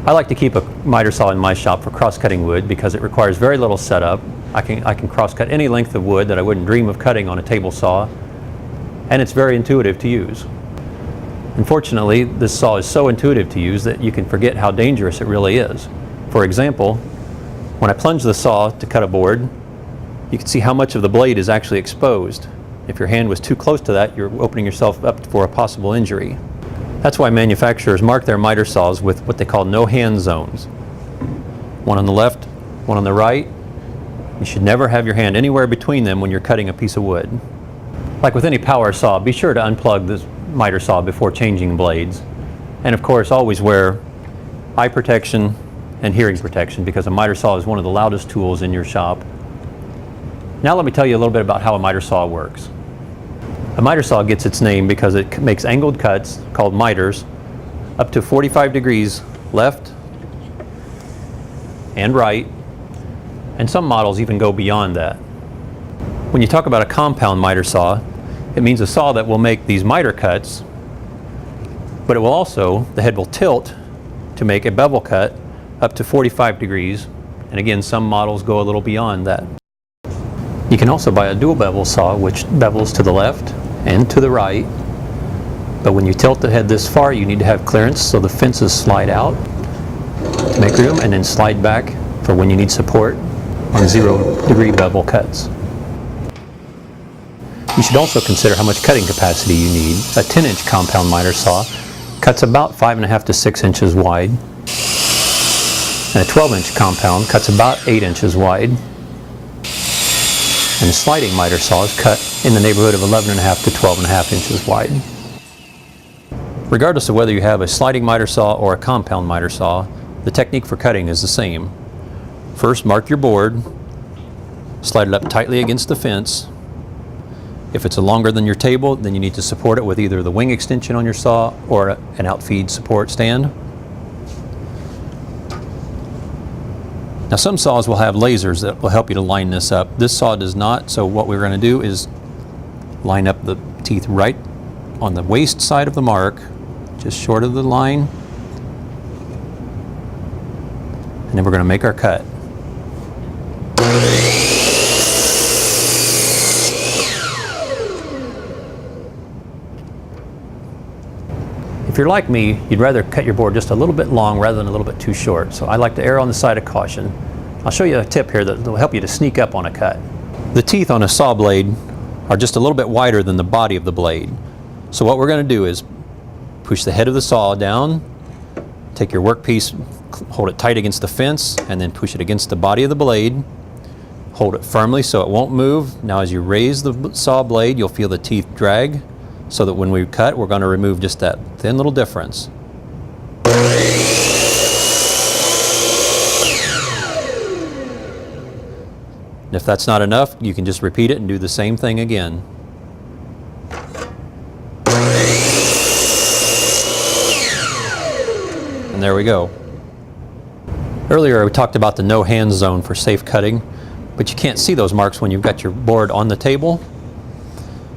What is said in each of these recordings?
I like to keep a miter saw in my shop for cross-cutting wood because it requires very little setup. I can cross-cut any length of wood that I wouldn't dream of cutting on a table saw, and it's very intuitive to use. Unfortunately, this saw is so intuitive to use that you can forget how dangerous it really is. For example, when I plunge the saw to cut a board, you can see how much of the blade is actually exposed. If your hand was too close to that, you're opening yourself up for a possible injury. That's why manufacturers mark their miter saws with what they call no-hand zones. One on the left, one on the right. You should never have your hand anywhere between them when you're cutting a piece of wood. Like with any power saw, be sure to unplug this miter saw before changing blades. And of course, always wear eye protection and hearing protection because a miter saw is one of the loudest tools in your shop. Now let me tell you a little bit about how a miter saw works. A miter saw gets its name because it makes angled cuts, called miters, up to 45 degrees left and right, and some models even go beyond that. When you talk about a compound miter saw, it means a saw that will make these miter cuts, but it will also, the head will tilt to make a bevel cut up to 45 degrees, and again, some models go a little beyond that. You can also buy a dual bevel saw which bevels to the left and to the right, but when you tilt the head this far you need to have clearance so the fences slide out to make room and then slide back for when you need support on 0-degree bevel cuts. You should also consider how much cutting capacity you need. A 10-inch compound miter saw cuts about 5.5 to 6 inches wide, and a 12-inch compound cuts about 8 inches wide. And a sliding miter saw is cut in the neighborhood of 11.5 to 12.5 inches wide. Regardless of whether you have a sliding miter saw or a compound miter saw, the technique for cutting is the same. First, mark your board, slide it up tightly against the fence. If it's longer than your table, then you need to support it with either the wing extension on your saw or an outfeed support stand. Now some saws will have lasers that will help you to line this up. This saw does not, so what we're going to do is line up the teeth right on the waist side of the mark, just short of the line, and then we're going to make our cut. If you're like me, you'd rather cut your board just a little bit long rather than a little bit too short. So I like to err on the side of caution. I'll show you a tip here that will help you to sneak up on a cut. The teeth on a saw blade are just a little bit wider than the body of the blade. So what we're going to do is push the head of the saw down, take your workpiece, hold it tight against the fence, and then push it against the body of the blade. Hold it firmly so it won't move. Now as you raise the saw blade, you'll feel the teeth drag, so that when we cut, we're going to remove just that thin little difference. And if that's not enough, you can just repeat it and do the same thing again. And there we go. Earlier we talked about the no hand zone for safe cutting, but you can't see those marks when you've got your board on the table.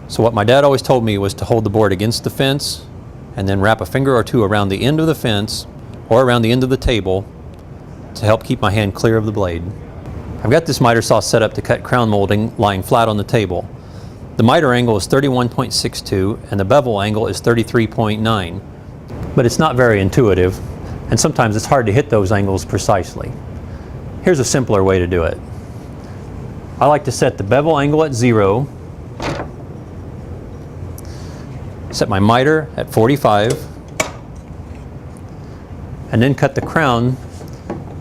So what my dad always told me was to hold the board against the fence and then wrap a finger or two around the end of the fence or around the end of the table to help keep my hand clear of the blade. I've got this miter saw set up to cut crown molding lying flat on the table. The miter angle is 31.62 and the bevel angle is 33.9. But it's not very intuitive, and sometimes it's hard to hit those angles precisely. Here's a simpler way to do it. I like to set the bevel angle at 0, set my miter at 45, and then cut the crown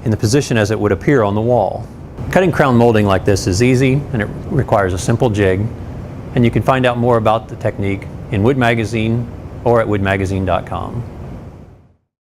in the position as it would appear on the wall. Cutting crown molding like this is easy, and it requires a simple jig, and you can find out more about the technique in Wood Magazine or at woodmagazine.com.